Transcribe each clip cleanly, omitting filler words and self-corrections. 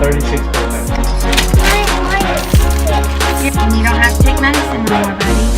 36%. You don't have to take medicine no more, buddy.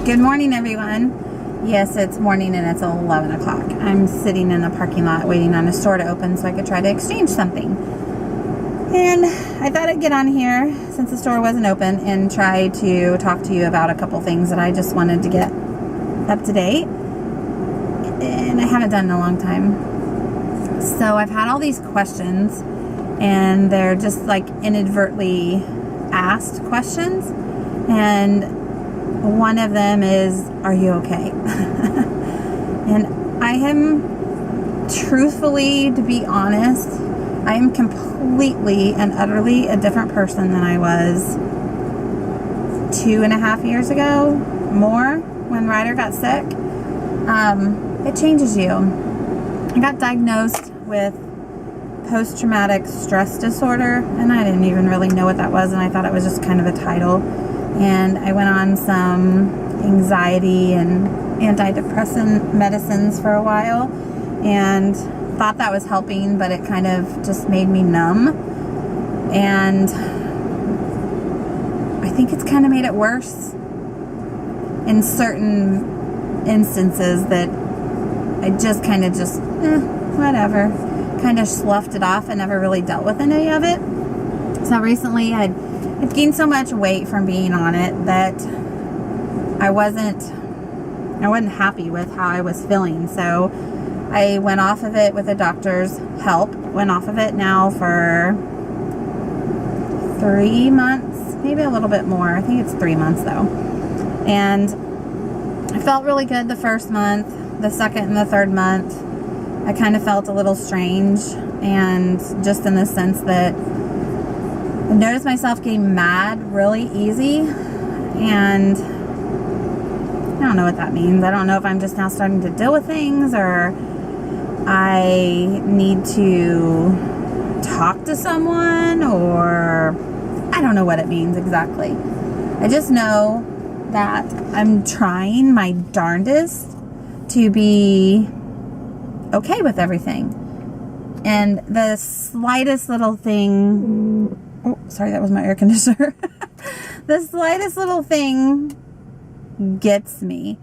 Good morning, everyone. Yes, it's morning and it's 11 o'clock. I'm sitting in the parking lot waiting on a store to open so I could try to exchange something. And I thought I'd get on here since the store wasn't open and try to talk to you about a couple things that I just wanted to get up to date. And I haven't done in a long time. So I've had all these questions and they're just like inadvertently asked questions. And one of them is, are you okay? And I am, truthfully, to be honest, I am completely and utterly a different person than I was 2.5 years ago, more, when Ryder got sick. It changes you. I got diagnosed with post-traumatic stress disorder, and I didn't even really know what that was, and I thought it was just kind of a title. And I went on some anxiety and antidepressant medicines for a while and thought that was helping, but it kind of just made me numb. And I think it's kind of made it worse in certain instances that I just kind of whatever, kind of sloughed it off and never really dealt with any of it. So recently I'd gained so much weight from being on it that I wasn't happy with how I was feeling. So I went off of it with a doctor's help. Went off of it now for 3 months, maybe a little bit more. I think it's 3 months though. And I felt really good the first month. The second and the third month, I kind of felt a little strange, and just in the sense that I noticed myself getting mad really easy, and I don't know what that means. I don't know if I'm just now starting to deal with things, or I need to talk to someone, or I don't know what it means exactly. I just know that I'm trying my darndest to be okay with everything. And the slightest little thing... Oh, sorry, that was my air conditioner. The slightest little thing gets me.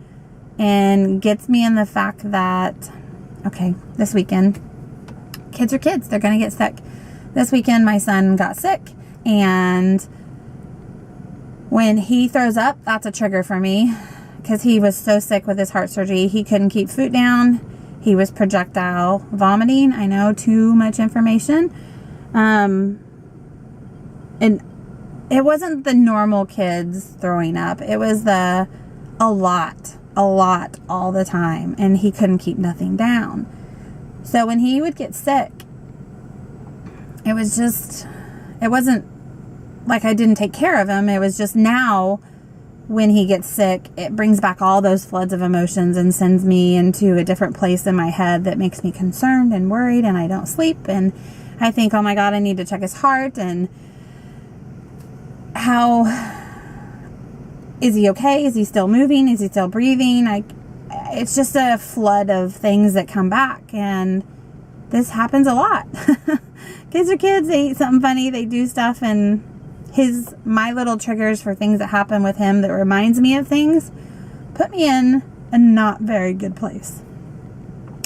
And gets me in the fact that, okay, this weekend, kids are kids. They're going to get sick. This weekend, my son got sick. And when he throws up, that's a trigger for me. Because he was so sick with his heart surgery. He couldn't keep food down. He was projectile vomiting. I know, too much information. And it wasn't the normal kids throwing up. It was a lot all the time. And he couldn't keep nothing down. So when he would get sick, it wasn't like I didn't take care of him. It was just now when he gets sick, it brings back all those floods of emotions and sends me into a different place in my head that makes me concerned and worried, and I don't sleep. And I think, oh my God, I need to check his heart, and how is he okay? Is he still moving? Is he still breathing? It's just a flood of things that come back, and this happens a lot. Kids are kids. They eat something funny. They do stuff, and my little triggers for things that happen with him that reminds me of things put me in a not very good place.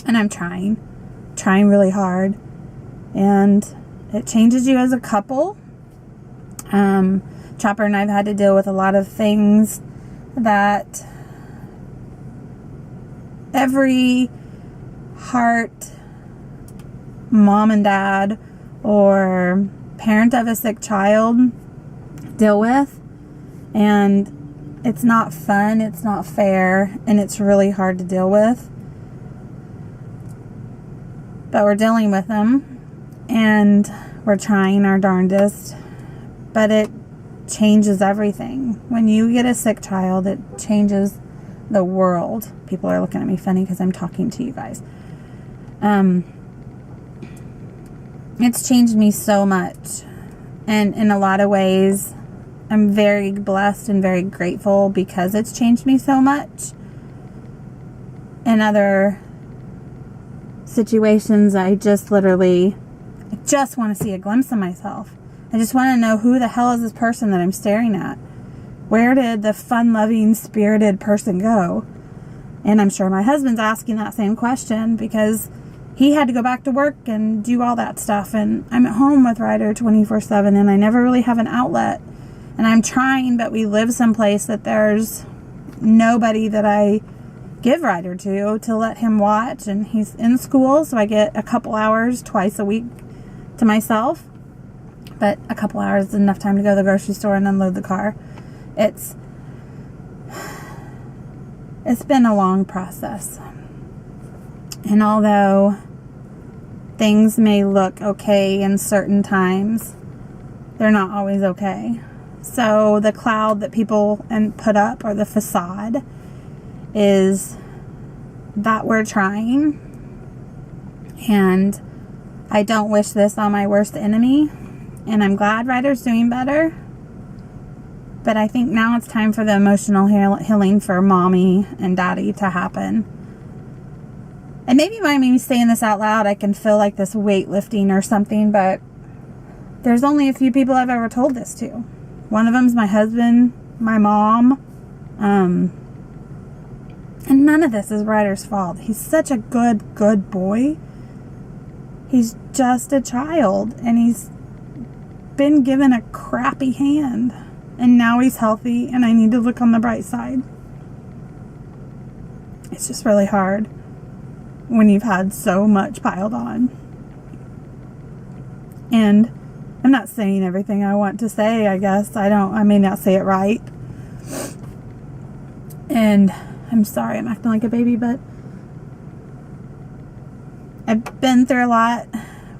And I'm trying really hard, and it changes you as a couple. Chopper and I've had to deal with a lot of things that every heart mom and dad or parent of a sick child deal with. And It's not fun, it's not fair, and it's really hard to deal with. But we're dealing with them, and we're trying our darndest. But it changes everything. When you get a sick child, it changes the world. People are looking at me funny because I'm talking to you guys. It's changed me so much. And in a lot of ways, I'm very blessed and very grateful because it's changed me so much. In other situations, I just want to see a glimpse of myself. I just want to know, who the hell is this person that I'm staring at? Where did the fun-loving, spirited person go? And I'm sure my husband's asking that same question because he had to go back to work and do all that stuff. And I'm at home with Ryder 24/7, and I never really have an outlet. And I'm trying, but we live someplace that there's nobody that I give Ryder to let him watch. And he's in school, so I get a couple hours twice a week to myself. But a couple hours is enough time to go to the grocery store and unload the car. It's been a long process. And although things may look okay in certain times, they're not always okay. So the cloud that people put up, or the facade, is that we're trying. And I don't wish this on my worst enemy. And I'm glad Ryder's doing better. But I think now it's time for the emotional healing for mommy and daddy to happen. And maybe by me saying this out loud, I can feel like this weight lifting or something, but there's only a few people I've ever told this to. One of them's my husband, my mom, and none of this is Ryder's fault. He's such a good boy. He's just a child, and he's been given a crappy hand, and now he's healthy, and I need to look on the bright side. It's just really hard when you've had so much piled on. And I'm not saying everything I want to say, I guess. I may not say it right. And I'm sorry I'm acting like a baby, but I've been through a lot.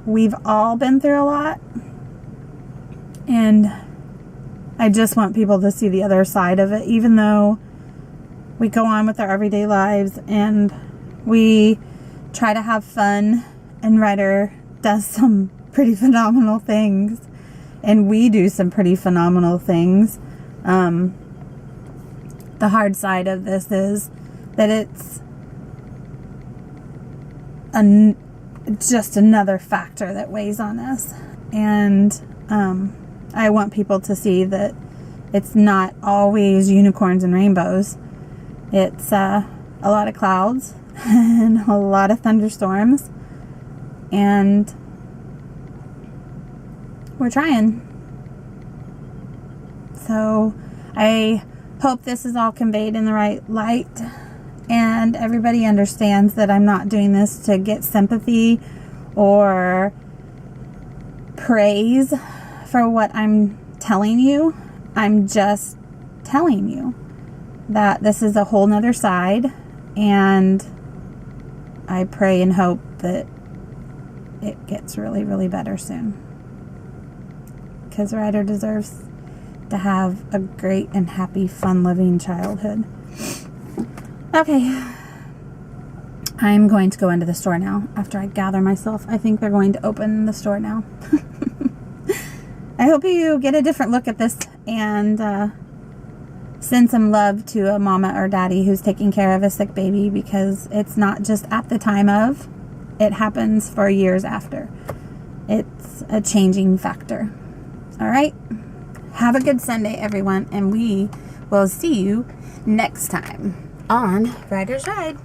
We've all been through a lot. And I just want people to see the other side of it, even though we go on with our everyday lives and we try to have fun, and Ryder does some pretty phenomenal things, and we do some pretty phenomenal things. The hard side of this is that it's just another factor that weighs on us. And I want people to see that it's not always unicorns and rainbows. It's a lot of clouds and a lot of thunderstorms, and we're trying. So I hope this is all conveyed in the right light, and everybody understands that I'm not doing this to get sympathy or praise for what I'm telling you. I'm just telling you that this is a whole nother side, and I pray and hope that it gets really, really better soon, because Ryder deserves to have a great and happy, fun-living childhood. Okay, I'm going to go into the store now after I gather myself. I think they're going to open the store now. I hope you get a different look at this and send some love to a mama or daddy who's taking care of a sick baby, because it's not just at the time of, it happens for years after. It's a changing factor. All right. Have a good Sunday, everyone, and we will see you next time on Ryder's Ride.